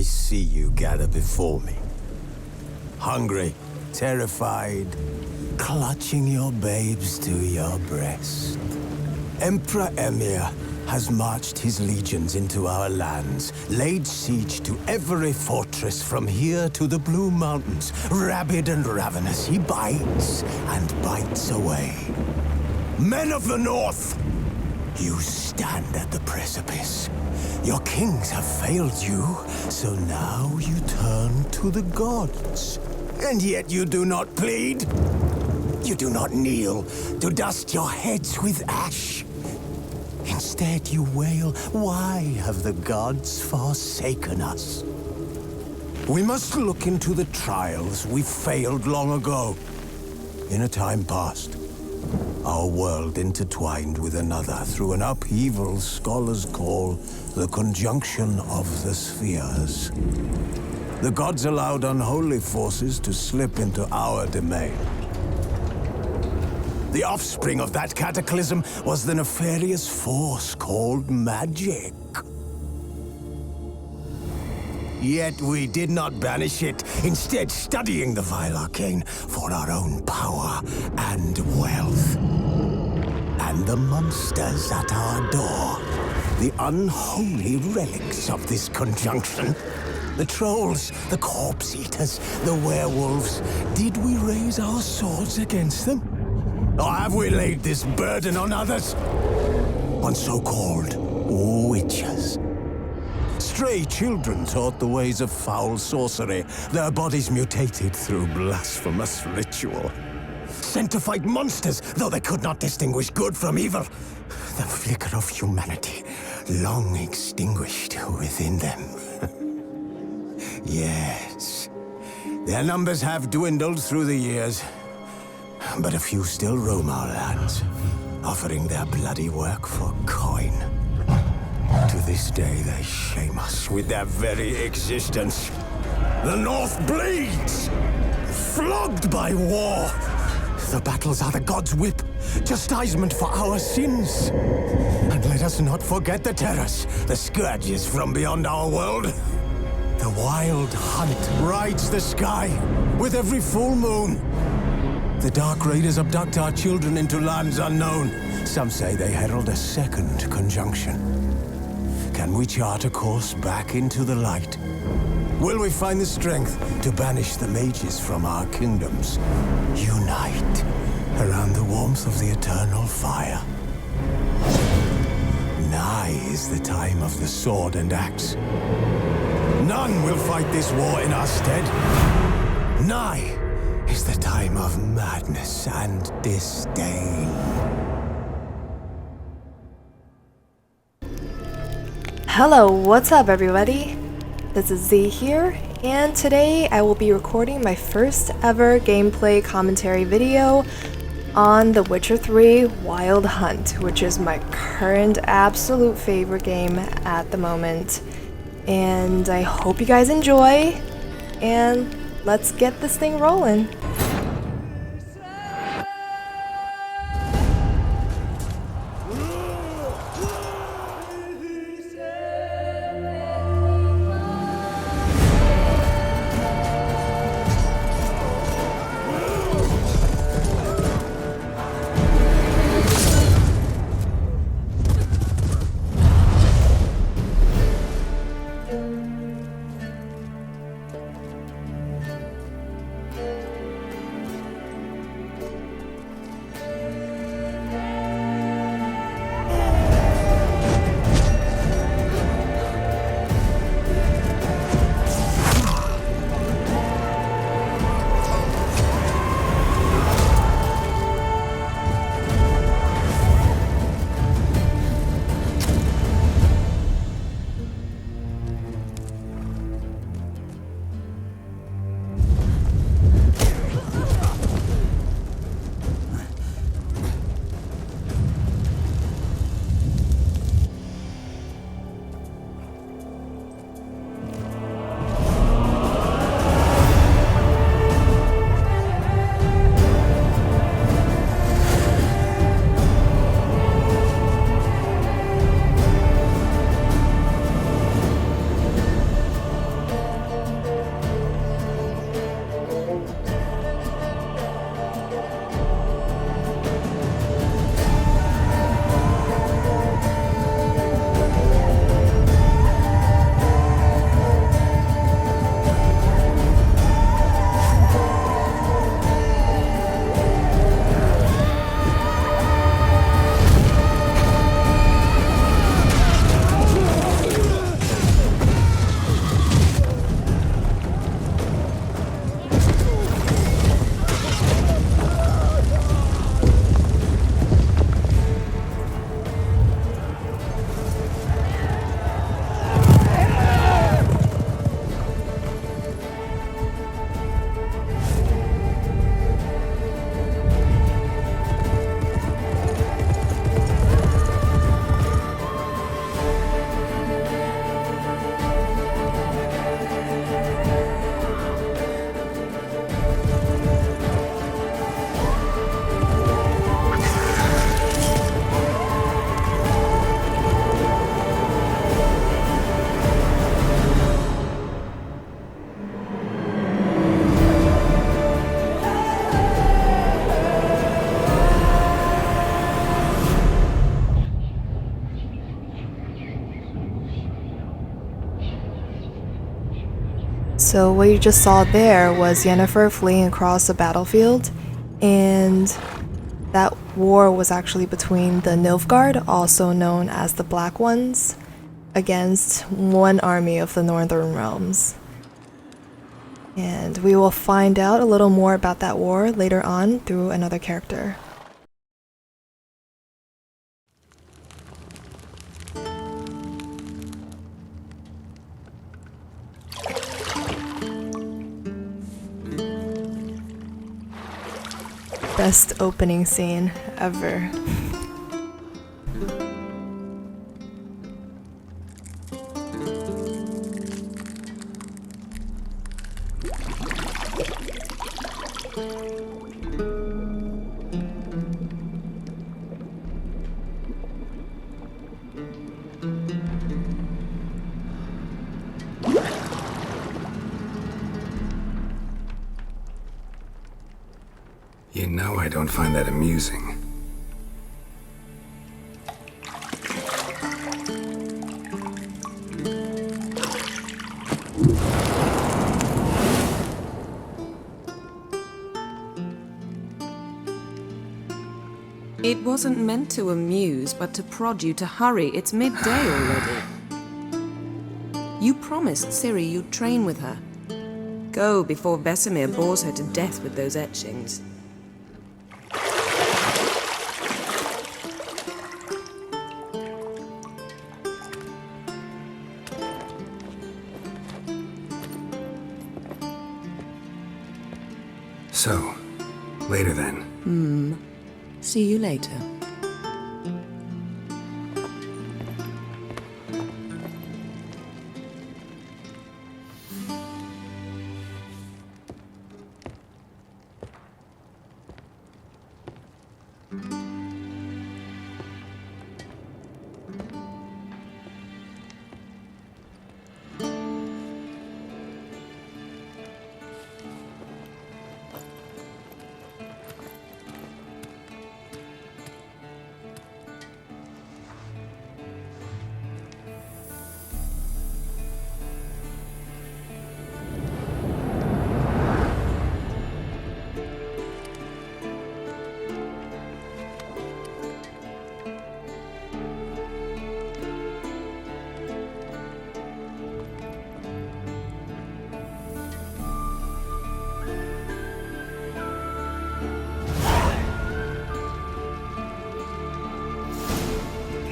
see you gather before me. Hungry, terrified, clutching your babes to your breast. Emperor Emir has marched his legions into our lands, laid siege to every fortress from here to the Blue Mountains. Rabid and ravenous, he bites and bites away. Men of the North, you stand at the precipice. Your kings have failed you, so now you turn to the gods. And yet you do not plead. You do not kneel to dust your heads with ash. Instead you wail, why have the gods forsaken us? We must look into the trials we failed long ago. In a time past, our world intertwined with another through an upheaval scholars call the conjunction of the spheres. The gods allowed unholy forces to slip into our domain. The offspring of that cataclysm was the nefarious force called magic. Yet we did not banish it, instead studying the vile arcane for our own power and wealth. And the monsters at our door, the unholy relics of this conjunction. The trolls, the corpse eaters, the werewolves. Did we raise our swords against them? Or have we laid this burden on others? On so-called witches. Stray children taught the ways of foul sorcery, their bodies mutated through blasphemous ritual. Sent to fight monsters, though they could not distinguish good from evil. The flicker of humanity, long extinguished within them. Yes, their numbers have dwindled through the years. But a few still roam our lands, offering their bloody work for coin. To this day, they shame us with their very existence. The North bleeds, flogged by war. The battles are the gods' whip, chastisement for our sins. And let us not forget the terrors, the scourges from beyond our world. The wild hunt rides the sky with every full moon. The Dark Raiders abduct our children into lands unknown. Some say they herald a second conjunction. Can we chart a course back into the light? Will we find the strength to banish the mages from our kingdoms? Unite around the warmth of the eternal fire. Nigh is the time of the sword and axe. None will fight this war in our stead. Nigh is the time of madness and disdain. Hello, what's up everybody? This is Z here, and today I will be recording my first ever gameplay commentary video on The Witcher 3 Wild Hunt, which is my current absolute favorite game at the moment. And I hope you guys enjoy, and let's get this thing rolling. So what you just saw there was Yennefer fleeing across the battlefield, and that war was actually between the Nilfgaard, also known as the Black Ones, against one army of the Northern Realms. And we will find out a little more about that war later on through another character. Best opening scene ever. You know I don't find that amusing. It wasn't meant to amuse, but to prod you to hurry. It's midday already. You promised Ciri you'd train with her. Go before Vesemir bores her to death with those etchings. So, later then. See you later.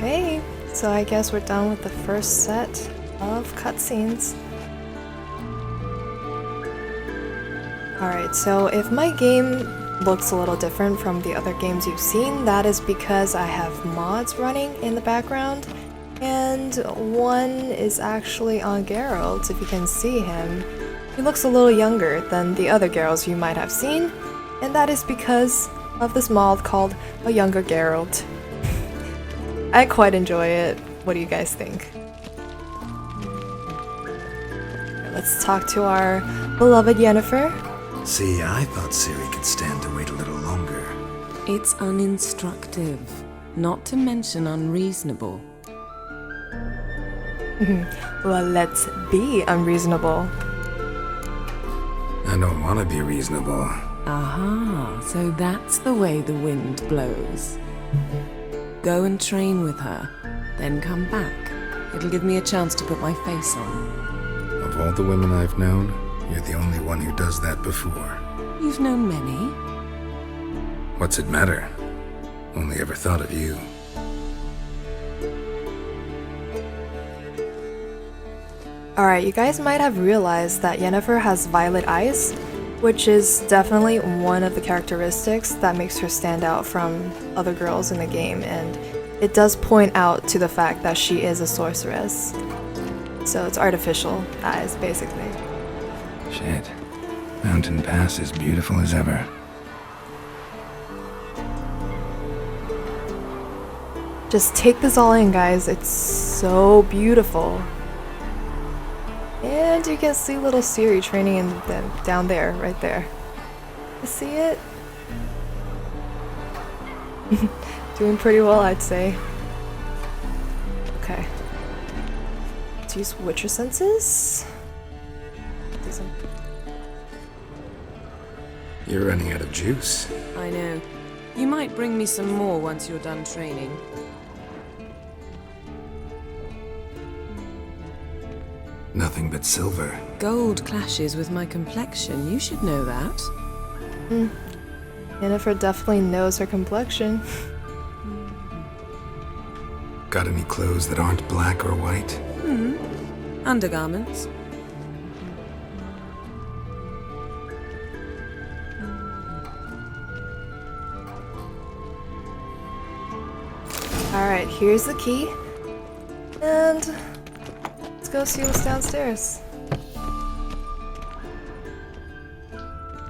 Okay, so I guess we're done with the first set of cutscenes. Alright, so if my game looks a little different from the other games you've seen, that is because I have mods running in the background, and one is actually on Geralt, if you can see him. He looks a little younger than the other Geralts you might have seen, and that is because of this mod called A Younger Geralt. I quite enjoy it. What do you guys think? Let's talk to our beloved Yennefer. See, I thought Ciri could stand to wait a little longer. It's uninstructive, not to mention unreasonable. Well, let's be unreasonable. I don't want to be reasonable. Aha, so that's the way the wind blows. Go and train with her, then come back. It'll give me a chance to put my face on. Of all the women I've known, you're the only one who does that before. You've known many. What's it matter? Only ever thought of you. Alright, you guys might have realized that Yennefer has violet eyes, which is definitely one of the characteristics that makes her stand out from other girls in the game, and it does point out to the fact that she is a sorceress. So it's artificial eyes, basically. Shit. Mountain Pass is beautiful as ever. Just take this all in, guys. It's so beautiful. And you can see little Ciri training in them down there, right there. You see it? Doing pretty well, I'd say. Okay. Let's use Witcher senses to season. You're running out of juice. I know. You might bring me some more once you're done training. Nothing but silver. Gold clashes with my complexion. You should know that. Yennefer definitely knows her complexion. Got any clothes that aren't black or white? Undergarments. Alright, here's the key. And let's go see what's downstairs.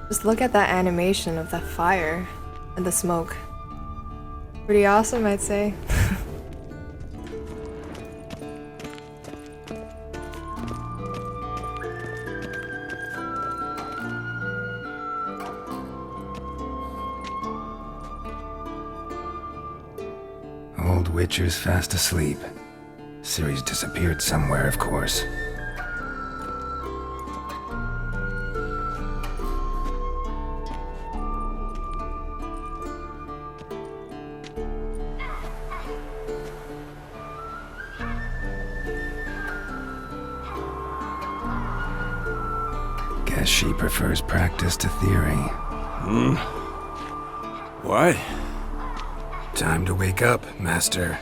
Just look at that animation of that fire and the smoke. Pretty awesome, I'd say. Old Witcher's fast asleep. Ciri's disappeared somewhere, of course. Guess she prefers practice to theory. What? Time to wake up, Master.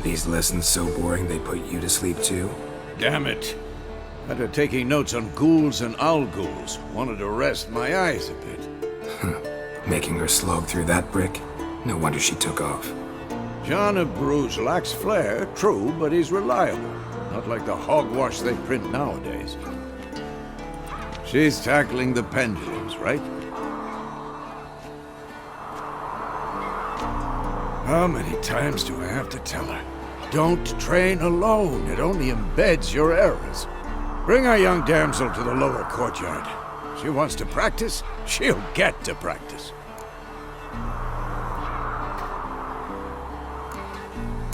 These lessons so boring they put you to sleep too? Damn it. After taking notes on ghouls and owl ghouls, wanted to rest my eyes a bit. Making her slog through that brick? No wonder she took off. John of Bruges lacks flair, true, but he's reliable. Not like the hogwash they print nowadays. She's tackling the pendulums, right? How many times do I have to tell her? Don't train alone. It only embeds your errors. Bring our young damsel to the lower courtyard. She wants to practice, she'll get to practice.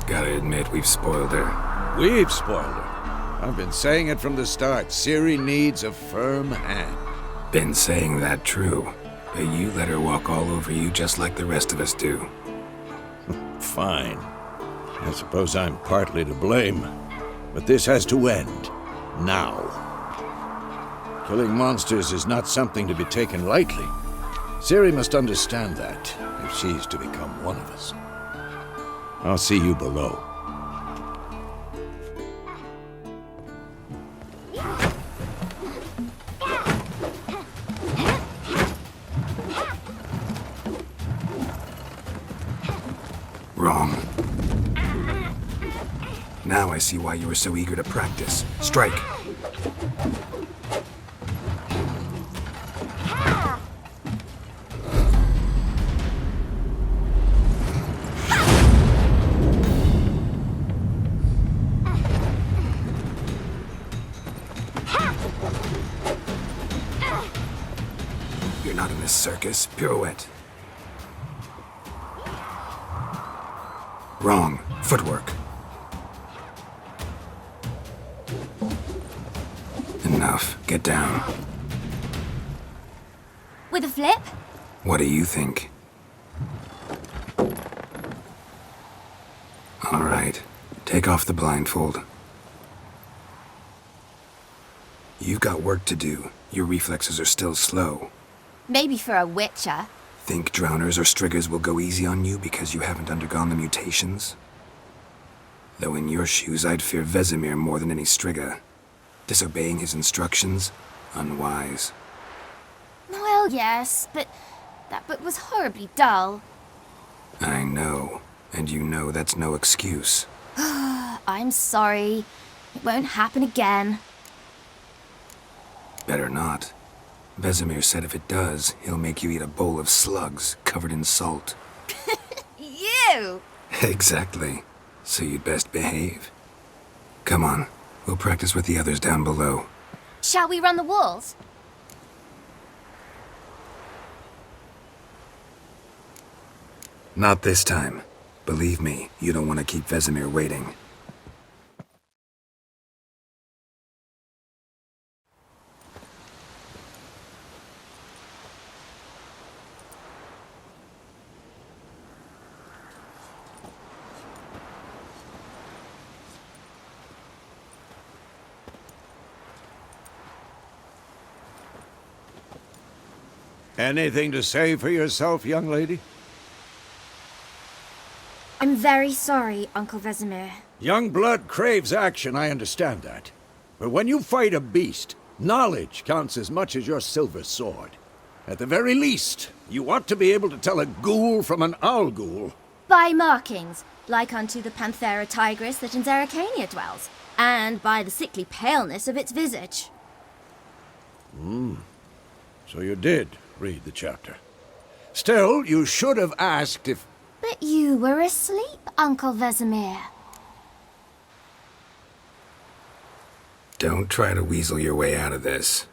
Gotta admit, we've spoiled her. We've spoiled her. I've been saying it from the start. Ciri needs a firm hand. Been saying that true. But you let her walk all over you just like the rest of us do. Fine. I suppose I'm partly to blame. But this has to end. Now. Killing monsters is not something to be taken lightly. Ciri must understand that, if she's to become one of us. I'll see you below. Wrong. Now I see why you were so eager to practice. Strike! You're not in this circus. Pirouette. Wrong. Footwork. Enough. Get down. With a flip? What do you think? All right. Take off the blindfold. You've got work to do. Your reflexes are still slow. Maybe for a witcher. Think drowners or striggers will go easy on you because you haven't undergone the mutations? Though in your shoes, I'd fear Vesemir more than any strigger. Disobeying his instructions? Unwise. Well, yes, but that book was horribly dull. I know. And you know that's no excuse. I'm sorry. It won't happen again. Better not. Vesemir said if it does, he'll make you eat a bowl of slugs covered in salt. You! Exactly. So you'd best behave. Come on. We'll practice with the others down below. Shall we run the walls? Not this time. Believe me, you don't want to keep Vesemir waiting. Anything to say for yourself, young lady? I'm very sorry, Uncle Vesemir. Young blood craves action, I understand that. But when you fight a beast, knowledge counts as much as your silver sword. At the very least, you ought to be able to tell a ghoul from an owl ghoul. By markings, like unto the Panthera tigris that in Zeracania dwells, and by the sickly paleness of its visage. So you did read the chapter. Still, you should have asked if... But you were asleep, Uncle Vesemir. Don't try to weasel your way out of this.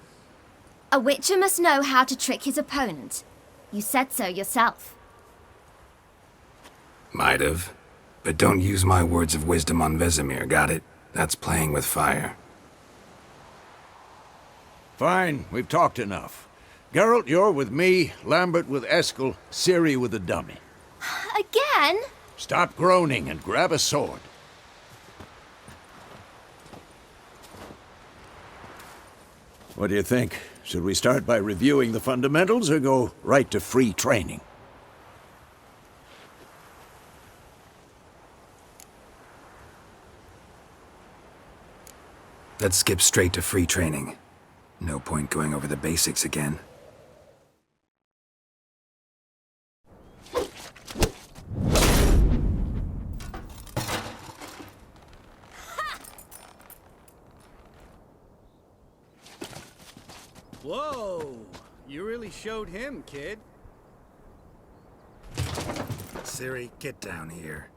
A witcher must know how to trick his opponent. You said so yourself. Might have. But don't use my words of wisdom on Vesemir, got it? That's playing with fire. Fine, we've talked enough. Geralt, you're with me, Lambert with Eskel, Ciri with the dummy. Again? Stop groaning and grab a sword. What do you think? Should we start by reviewing the fundamentals or go right to free training? Let's skip straight to free training. No point going over the basics again. Whoa! You really showed him, kid. Ciri, get down here.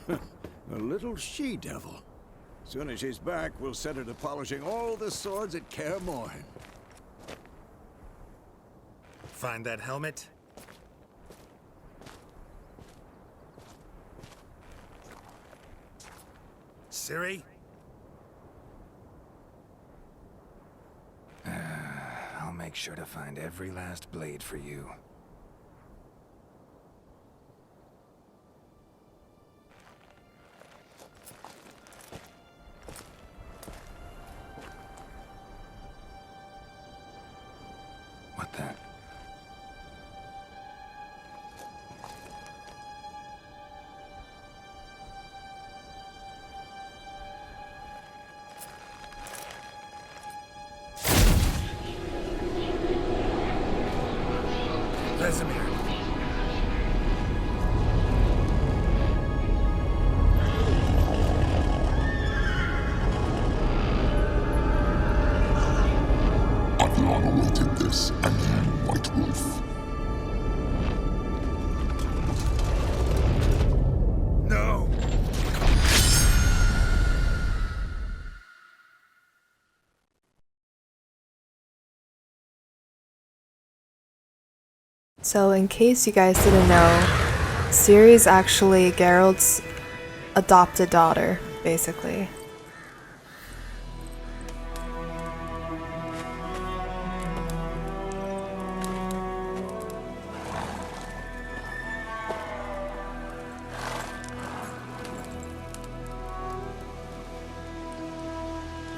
A little she-devil. Soon as she's back, we'll set her to polishing all the swords at Kaer Morhen. Find that helmet? Ciri? I'll make sure to find every last blade for you. What the? Vesemir. I've long awaited this, and you, White Wolf. No! So in case you guys didn't know, Ciri's actually Geralt's adopted daughter, basically.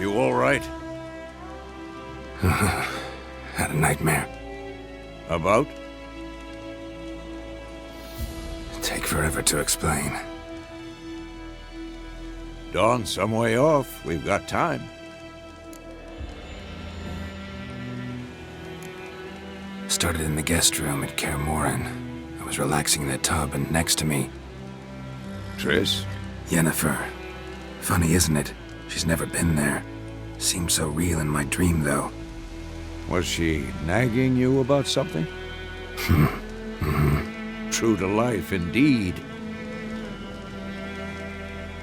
You all right? Had a nightmare. About? Take forever to explain. Dawn's some way off. We've got time. Started in the guest room at Kaer Morhen. I was relaxing in the tub, and next to me, Triss? Yennefer. Funny, isn't it? She's never been there. Seemed so real in my dream, though. Was she nagging you about something? True to life, indeed.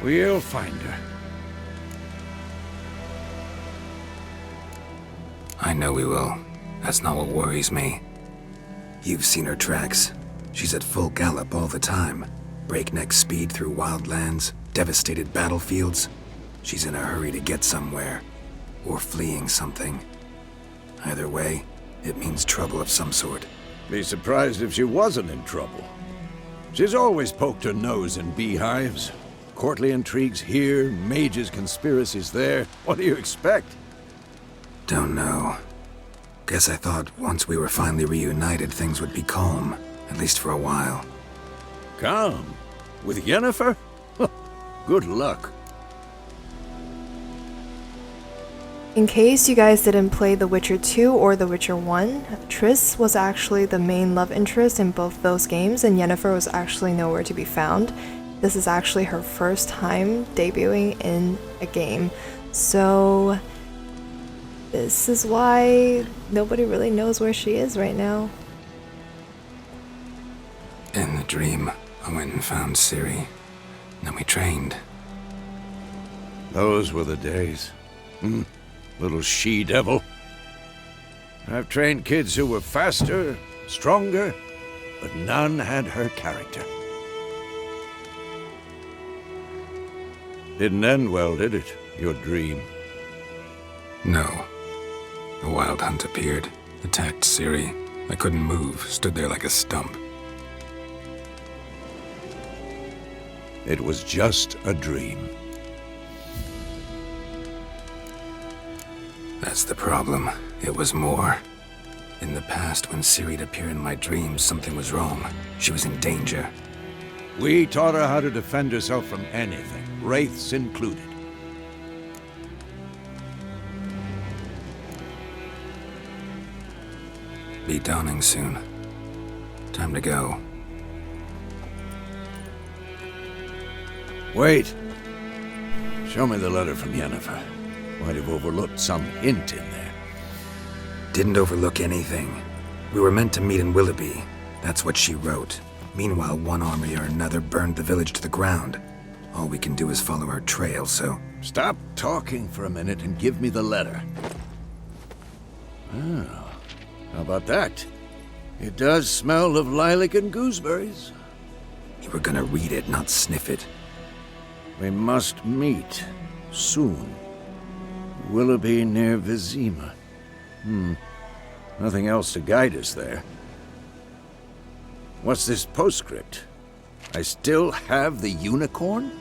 We'll find her. I know we will. That's not what worries me. You've seen her tracks. She's at full gallop all the time. Breakneck speed through wildlands, devastated battlefields. She's in a hurry to get somewhere. Or fleeing something. Either way, it means trouble of some sort. Be surprised if she wasn't in trouble. She's always poked her nose in beehives. Courtly intrigues here, mages' conspiracies there. What do you expect? Don't know. Guess I thought once we were finally reunited, things would be calm, at least for a while. Calm? With Yennefer? Good luck. In case you guys didn't play The Witcher 2 or The Witcher 1, Triss was actually the main love interest in both those games, and Yennefer was actually nowhere to be found. This is actually her first time debuting in a game, so this is why nobody really knows where she is right now. In the dream, I went and found Ciri. Then we trained. Those were the days. Little she-devil. I've trained kids who were faster, stronger, but none had her character. Didn't end well, did it? Your dream? No. The Wild Hunt appeared, attacked Ciri. I couldn't move, stood there like a stump. It was just a dream. That's the problem. It was more. In the past, when Ciri'd appear in my dreams, something was wrong. She was in danger. We taught her how to defend herself from anything, wraiths included. Be dawning soon. Time to go. Wait. Show me the letter from Yennefer. Might have overlooked some hint in there. Didn't overlook anything. We were meant to meet in Willoughby. That's what she wrote. Meanwhile, one army or another burned the village to the ground. All we can do is follow our trail, so... Stop talking for a minute and give me the letter. Oh, how about that? It does smell of lilac and gooseberries. You were gonna read it, not sniff it. We must meet. Soon. Willoughby near Vizima. Nothing else to guide us there. What's this postscript? I still have the unicorn?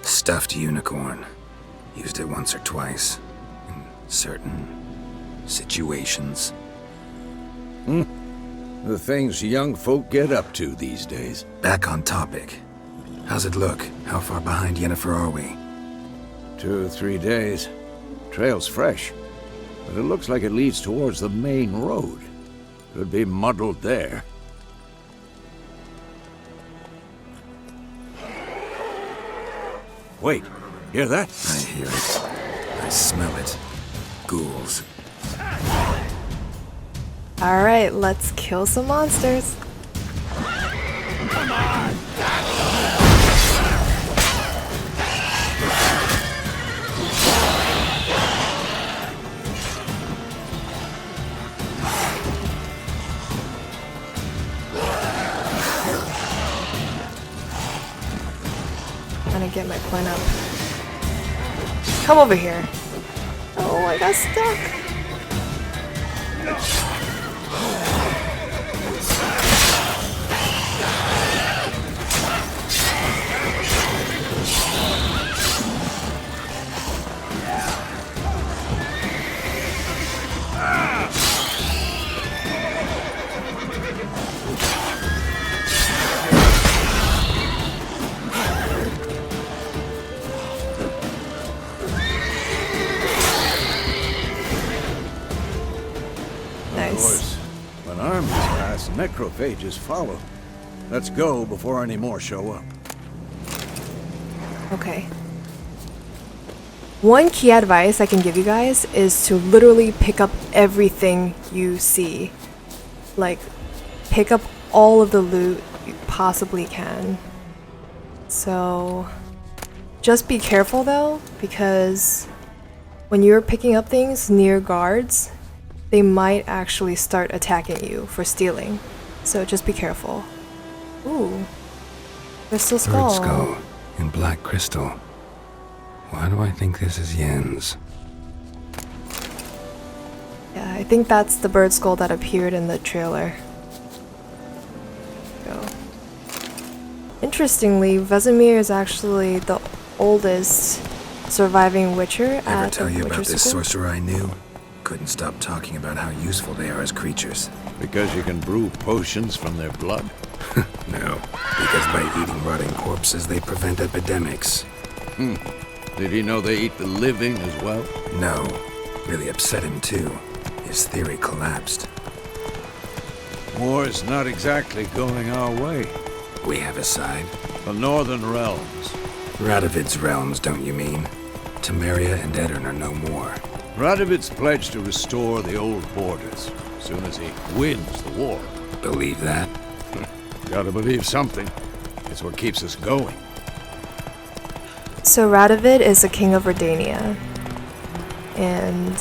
Stuffed unicorn. Used it once or twice. In certain situations. The things young folk get up to these days. Back on topic. How's it look? How far behind Yennefer are we? 2 or 3 days. Trail's fresh, but it looks like it leads towards the main road. Could be muddled there. Wait, hear that? I hear it. I smell it. Ghouls. Alright, let's kill some monsters. Come on! Trying to get my point up. Come over here. Oh, I got stuck. Of course, when armies pass, necrophages follow. Let's go before any more show up. Okay. One key advice I can give you guys is to literally pick up everything you see. Like, pick up all of the loot you possibly can. So, just be careful though, because when you're picking up things near guards, they might actually start attacking you for stealing. So just be careful. Ooh. Crystal skull. Bird skull in black crystal. Why do I think this is Yen's? Yeah, I think that's the bird skull that appeared in the trailer. Go. Interestingly, Vesemir is actually the oldest surviving Witcher Ever at tell the you Witcher about this school. sorcerer I knew? Couldn't stop talking about how useful they are as creatures. Because you can brew potions from their blood? No, because by eating rotting corpses, they prevent epidemics. Did he know they eat the living as well? No, really upset him too. His theory collapsed. War's not exactly going our way. We have a side. The Northern Realms. Radovid's realms, don't you mean? Temeria and Edirn are no more. Radovid's pledged to restore the old borders as soon as he wins the war. Believe that? Gotta believe something. It's what keeps us going. So Radovid is the king of Redania, and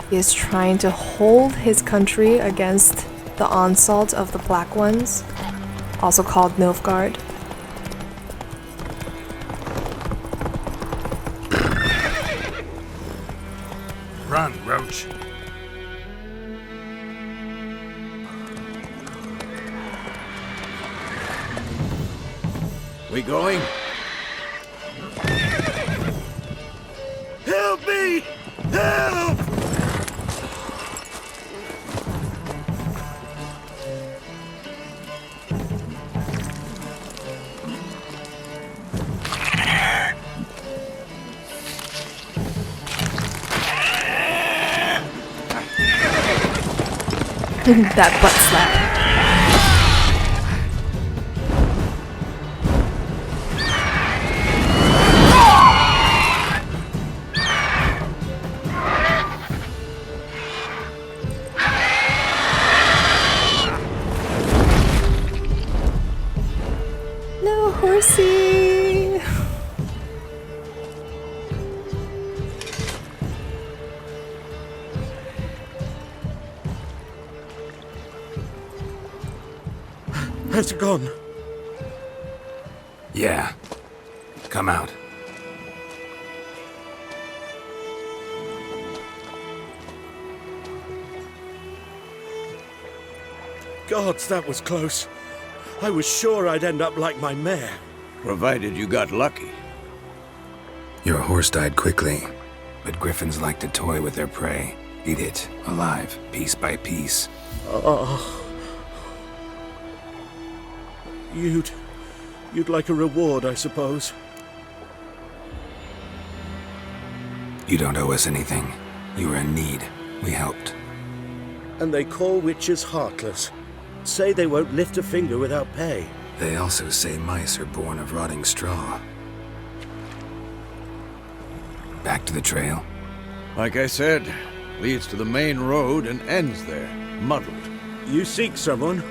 he is trying to hold his country against the onslaught of the Black Ones, also called Nilfgaard. Run, Roach. We going? Help me! Help! That butt slap. No, horsey. Has it gone? Yeah. Come out. Gods, that was close. I was sure I'd end up like my mare. Provided you got lucky. Your horse died quickly, but griffins like to toy with their prey. Eat it, alive, piece by piece. Oh. You'd like a reward, I suppose. You don't owe us anything. You were in need. We helped. And they call witches heartless. Say they won't lift a finger without pay. They also say mice are born of rotting straw. Back to the trail? Like I said, leads to the main road and ends there, muddled. You seek someone?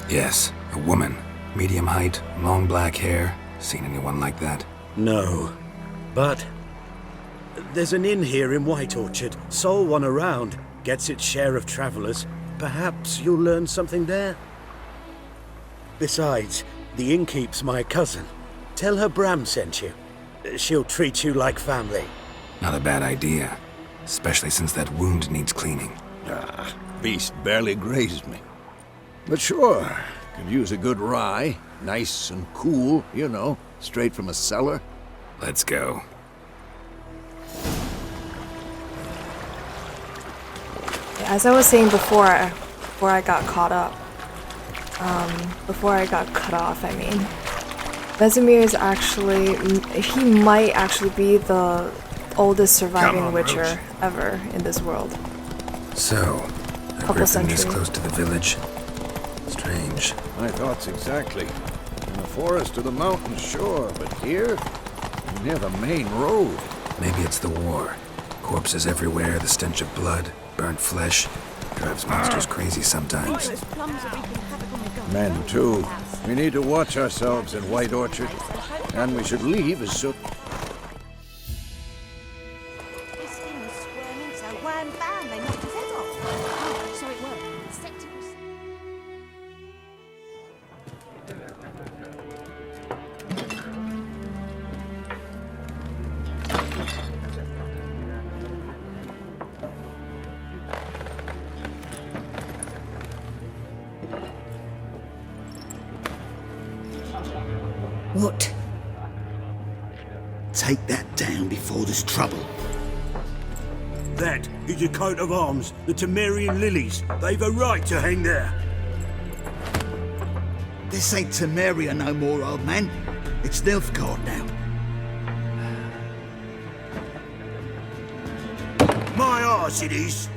Yes, a woman. Medium height, long black hair. Seen anyone like that? No. But there's an inn here in White Orchard. Sole one around. Gets its share of travelers. Perhaps you'll learn something there? Besides, the innkeep's my cousin. Tell her Bram sent you. She'll treat you like family. Not a bad idea. Especially since that wound needs cleaning. Beast barely grazed me. But sure, could use a good rye. Nice and cool, you know, straight from a cellar. Let's go. As I was saying before I got caught up, before I got cut off, I mean, Vesemir is actually, he might actually be the oldest surviving Witcher Roach. ever in this world. So, a Couple griffin this centuries. close to the village? Strange. My thoughts exactly. In the forest or the mountains, sure, but here, near the main road. Maybe it's the war. Corpses everywhere, the stench of blood, burnt flesh. Drives monsters crazy sometimes. Men, too. We need to watch ourselves in White Orchard. And we should leave as soon... This thing was squirming, so wham bam, they knocked his head off. Oh, so it worked. Septic was... What? take that down before there's trouble. That is a coat of arms, the Temerian lilies. They've a right to hang there. This ain't Temeria no more, old man. It's Nilfgaard now. My arse it is.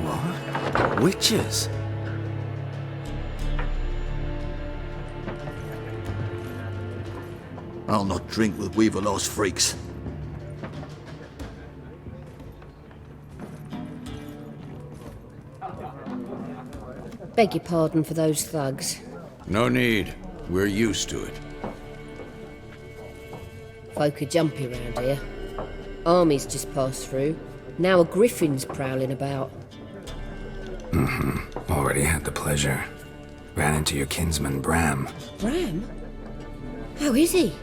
What? Witches? I'll not drink with Weaverlaw's freaks. Beg your pardon for those thugs. No need. We're used to it. Folk are jumpy round here. Armies just passed through. Now a griffin's prowling about. Already had the pleasure. Ran into your kinsman, Bram. Bram? How is he?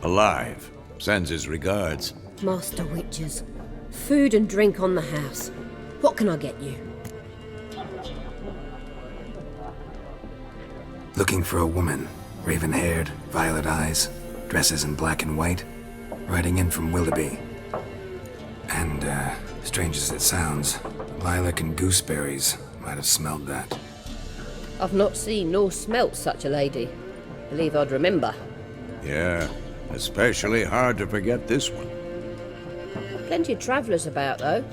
Alive. Sends his regards. Master Witchers. Food and drink on the house. What can I get you? Looking for a woman. Raven-haired, violet eyes, dresses in black and white. Riding in from Willoughby. And, strange as it sounds, Lilac and Gooseberries might have smelled that. I've not seen nor smelt such a lady. Believe I'd remember. Yeah, especially hard to forget this one. Plenty of travellers about, though.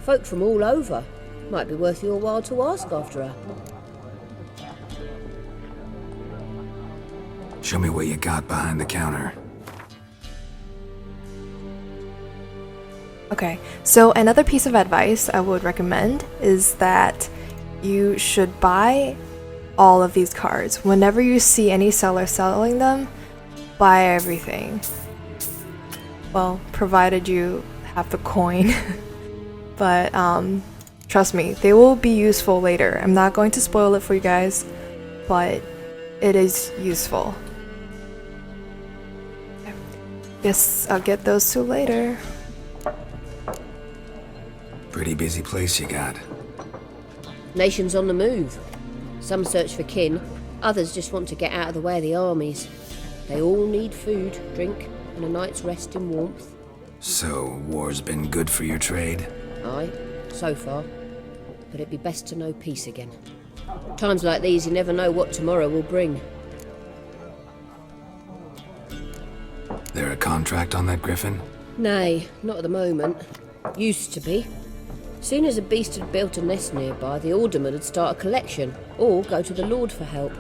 Folk from all over. Might be worth your while to ask after her. Show me what you got behind the counter. Okay, so another piece of advice I would recommend is that you should buy all of these cards. Whenever you see any seller selling them, buy everything. Well, provided you have the coin. But trust me, they will be useful later. I'm not going to spoil it for you guys, but it is useful. Okay. Guess I'll get those two later. Pretty busy place you got. Nations on the move. Some search for kin, others just want to get out of the way of the armies. They all need food, drink, and a night's rest in warmth. So, war's been good for your trade? Aye, so far. But it'd be best to know peace again. Times like these, you never know what tomorrow will bring. There a contract on that griffin? Nay, not at the moment. Used to be. Soon as a beast had built a nest nearby, the alderman would start a collection, or go to the Lord for help.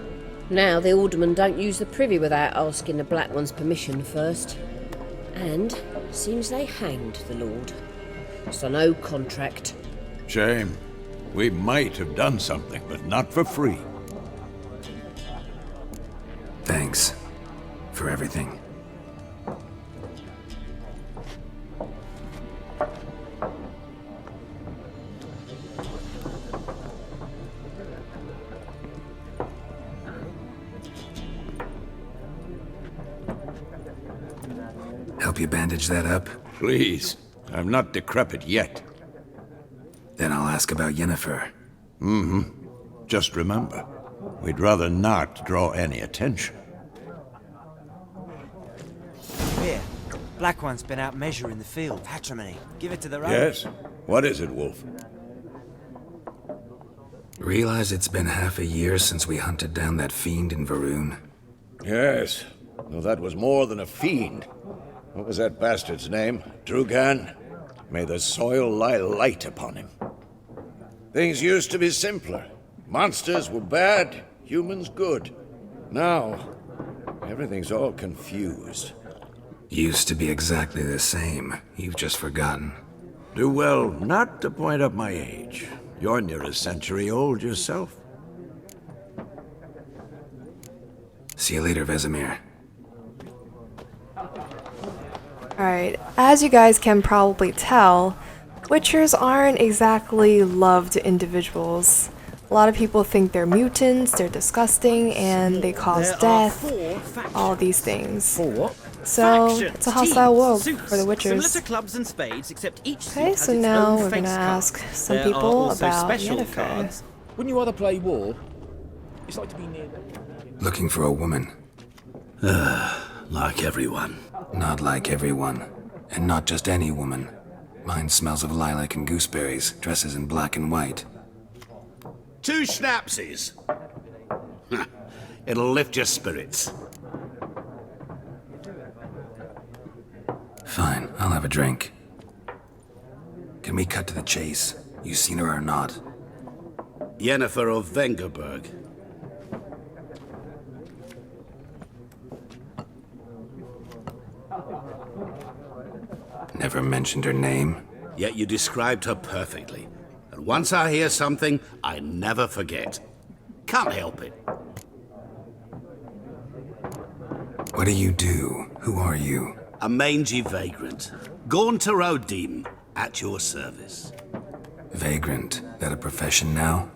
Now the aldermen don't use the privy without asking the Black One's permission first. And seems they hanged the Lord. So no contract. Shame. We might have done something, but not for free. Thanks. For everything. Help you bandage that up? Please. I'm not decrepit yet. Then I'll ask about Yennefer. Just remember, we'd rather not draw any attention. Here, Black One's been out measuring the field. Patrimony. Give it to the road. Yes? What is it, Wolf? Realize it's been half a year since we hunted down that fiend in Varun? Yes. Well, that was more than a fiend. What was that bastard's name? Drugan? May the soil lie light upon him. Things used to be simpler. Monsters were bad, humans good. Now, everything's all confused. Used to be exactly the same. You've just forgotten. Do well not to point up my age. You're near a century old yourself. See you later, Vesemir. Alright, as you guys can probably tell, Witchers aren't exactly loved individuals. A lot of people think they're mutants, they're disgusting, and they cause death, all these things. So, it's a hostile world for the Witchers. Clubs and spades, except each Okay, so now we're gonna ask some people about Yennefer. Wouldn't you rather play war? It's like to be near... Looking for a woman. Like everyone. Not like everyone. And not just any woman. Mine smells of lilac and gooseberries, dresses in black and white. 2 schnapsies. It'll lift your spirits. Fine, I'll have a drink. Can we cut to the chase? You seen her or not? Yennefer of Vengerberg. Never mentioned her name. Yet you described her perfectly. And once I hear something, I never forget. Can't help it. What do you do? Who are you? A mangy vagrant. Gone to Rodim, at your service. Vagrant? That a profession now?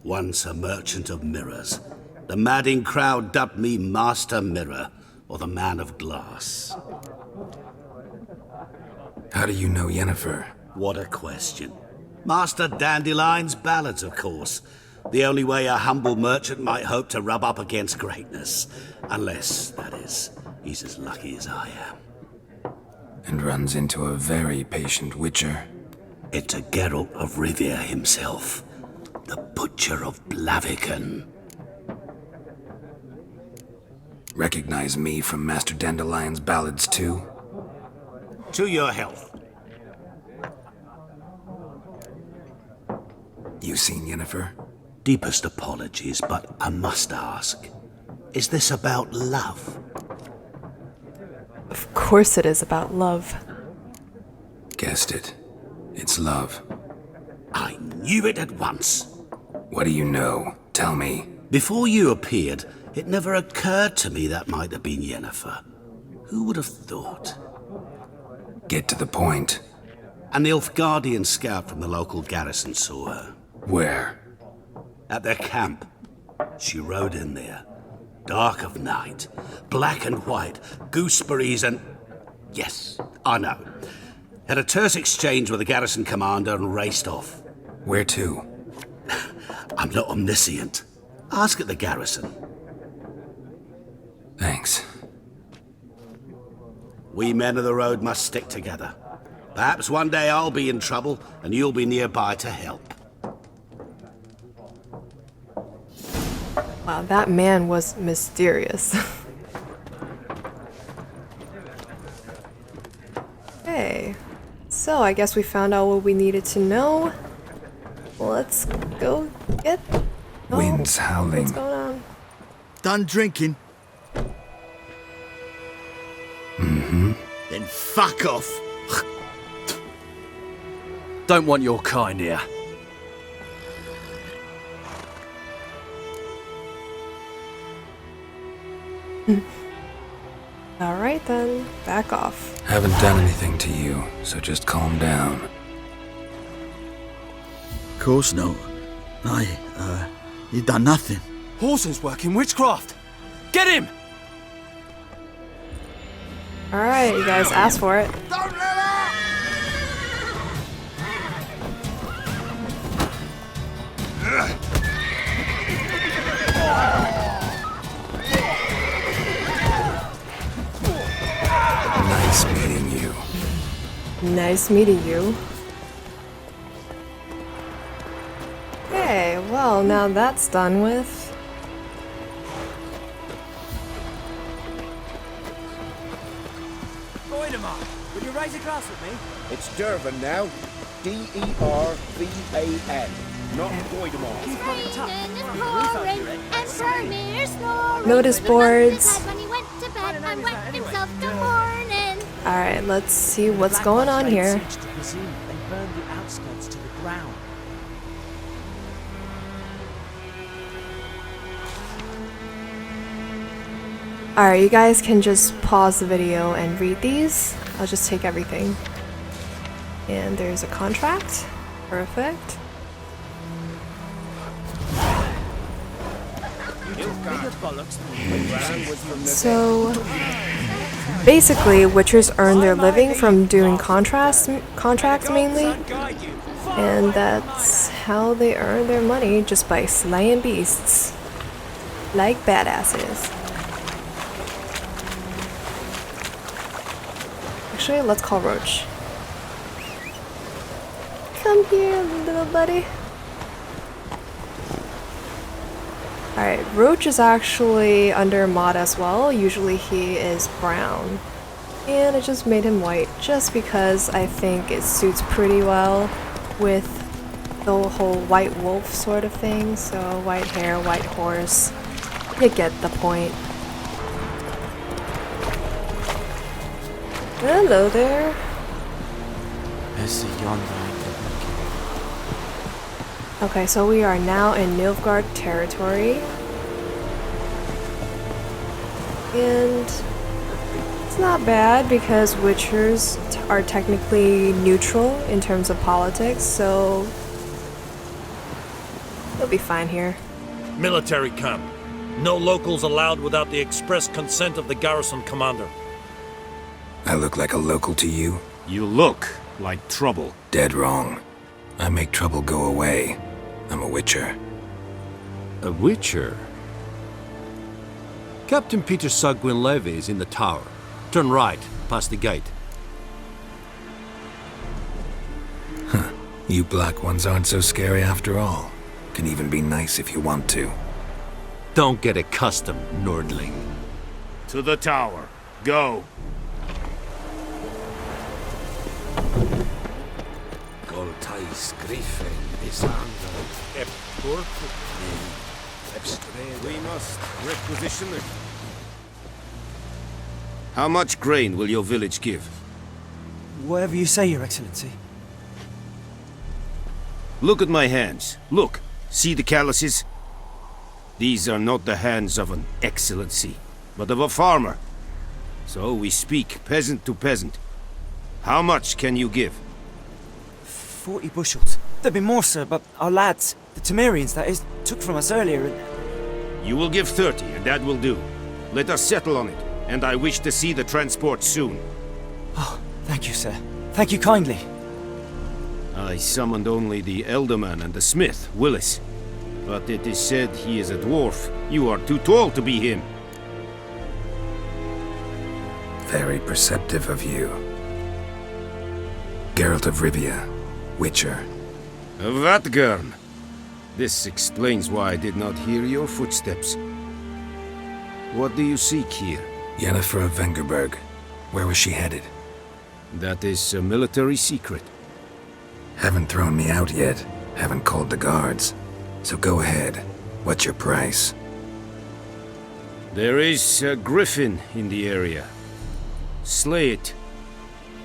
Once a merchant of mirrors. The madding crowd dubbed me Master Mirror, or the Man of Glass. How do you know Yennefer? What a question. Master Dandelion's ballads, of course. The only way a humble merchant might hope to rub up against greatness. Unless, that is, he's as lucky as I am. And runs into a very patient witcher. It's a Geralt of Rivia himself. The Butcher of Blaviken. Recognize me from Master Dandelion's ballads too? To your health. You seen Yennefer? Deepest apologies, but I must ask. Is this about love? Of course it is about love. Guessed it. It's love. I knew it at once. What do you know? Tell me. Before you appeared, it never occurred to me that might have been Yennefer. Who would have thought? Get to the point. An Nilfgaardian scout from the local garrison saw her. Where? At their camp. She rode in there. Dark of night. Black and white. Gooseberries and... Yes, I know. Had a terse exchange with the garrison commander and raced off. Where to? I'm not omniscient. Ask at the garrison. Thanks. We men of the road must stick together. Perhaps one day I'll be in trouble and you'll be nearby to help. Wow, that man was mysterious. Okay, so I guess we found out what we needed to know. Let's go get... Oh, Wind's howling. What's going on? Done drinking? Mm-hmm. Then fuck off. Don't want your kind here. Alright then, back off. Haven't done anything to you, so just calm down. Of course no. You done nothing. Horson's working witchcraft. Get him! Alright, you guys asked for it. Don't let up! Nice meeting you. Nice meeting you. Okay, well, now that's done with. Goidemar, will you raise a glass with me? It's Dervan now. D-E-R-V-A-N. Not Goidemar. Notice boards. Alright, let's see what's going on here. Alright, you guys can just pause the video and read these. I'll just take everything. And there's a contract. Perfect. So basically, witchers earn their living from doing contracts mainly, and that's how they earn their money, just by slaying beasts like badasses. Actually, let's call Roach. Come here, little buddy. Alright, Roach is actually under mod as well. Usually he is brown. And I just made him white just because I think it suits pretty well with the whole white wolf sort of thing. So white hair, white horse. You get the point. Hello there. Okay, so we are now in Nilfgaard territory. And it's not bad because witchers are technically neutral in terms of politics, so they'll be fine here. Military camp. No locals allowed without the express consent of the garrison commander. I look like a local to you? You look like trouble. Dead wrong. I make trouble go away. I'm a witcher. A witcher? Captain Peter Sagwin Levy is in the tower. Turn right, past the gate. Huh. You black ones aren't so scary after all. Can even be nice if you want to. Don't get accustomed, Nordling. To the tower. Go. We must requisition it. How much grain will your village give? Whatever you say, Your Excellency. Look at my hands. Look. See the calluses? These are not the hands of an excellency, but of a farmer. So we speak peasant to peasant. How much can you give? 40 bushels. There'd be more, sir, but our lads, the Temerians, that is, took from us earlier and... You will give 30, and that will do. Let us settle on it, and I wish to see the transport soon. Oh, thank you, sir. Thank you kindly. I summoned only the Elderman and the smith, Willis. But it is said he is a dwarf. You are too tall to be him. Very perceptive of you. Geralt of Rivia, Witcher. Vatgern! This explains why I did not hear your footsteps. What do you seek here? Yennefer of Vengerberg. Where was she headed? That is a military secret. Haven't thrown me out yet. Haven't called the guards. So go ahead. What's your price? There is a griffin in the area. Slay it.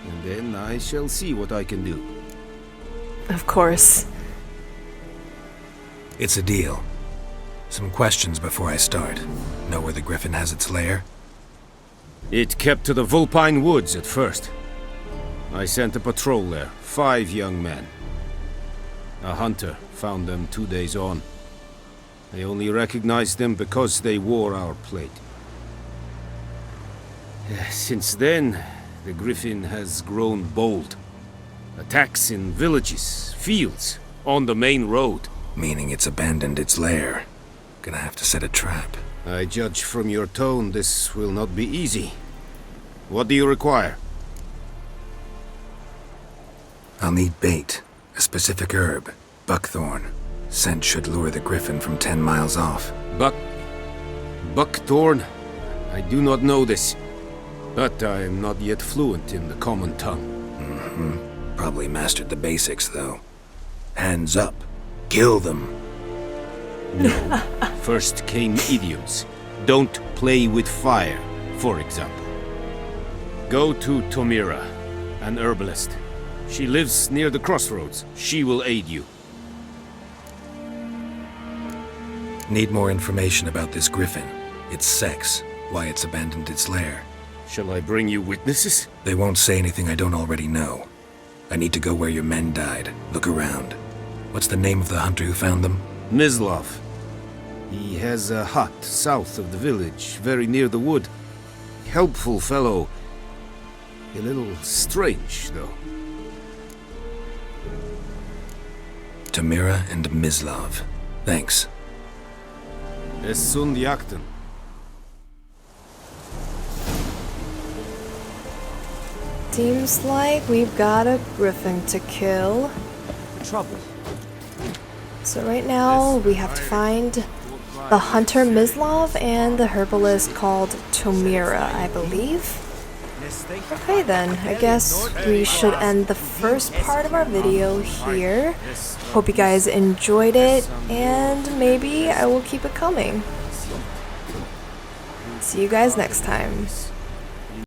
And then I shall see what I can do. Of course. It's a deal. Some questions before I start. Know where the griffin has its lair? It kept to the Vulpine Woods at first. I sent a patrol there, 5 young men. A hunter found them 2 days on. I only recognized them because they wore our plate. Since then, the griffin has grown bold. Attacks in villages, fields, on the main road. Meaning it's abandoned its lair. Gonna have to set a trap. I judge from your tone this will not be easy. What do you require? I'll need bait. A specific herb. Buckthorn. Scent should lure the griffin from 10 miles off. Buckthorn? I do not know this. But I am not yet fluent in the common tongue. Probably mastered the basics, though. Hands up. Kill them. No. First came idioms. Don't play with fire, for example. Go to Tomira, an herbalist. She lives near the crossroads. She will aid you. Need more information about this griffin. Its sex, why it's abandoned its lair. Shall I bring you witnesses? They won't say anything I don't already know. I need to go where your men died. Look around. What's the name of the hunter who found them? Mislov. He has a hut south of the village, very near the wood. Helpful fellow. A little strange, though. Tamira and Mislav. Thanks. Es sun jakten. Seems like we've got a griffin to kill. Trouble. So right now we have to find the hunter Mislav and the herbalist called Tamira, I believe. Okay then, I guess we should end the first part of our video here. Hope you guys enjoyed it, and maybe I will keep it coming. See you guys next time.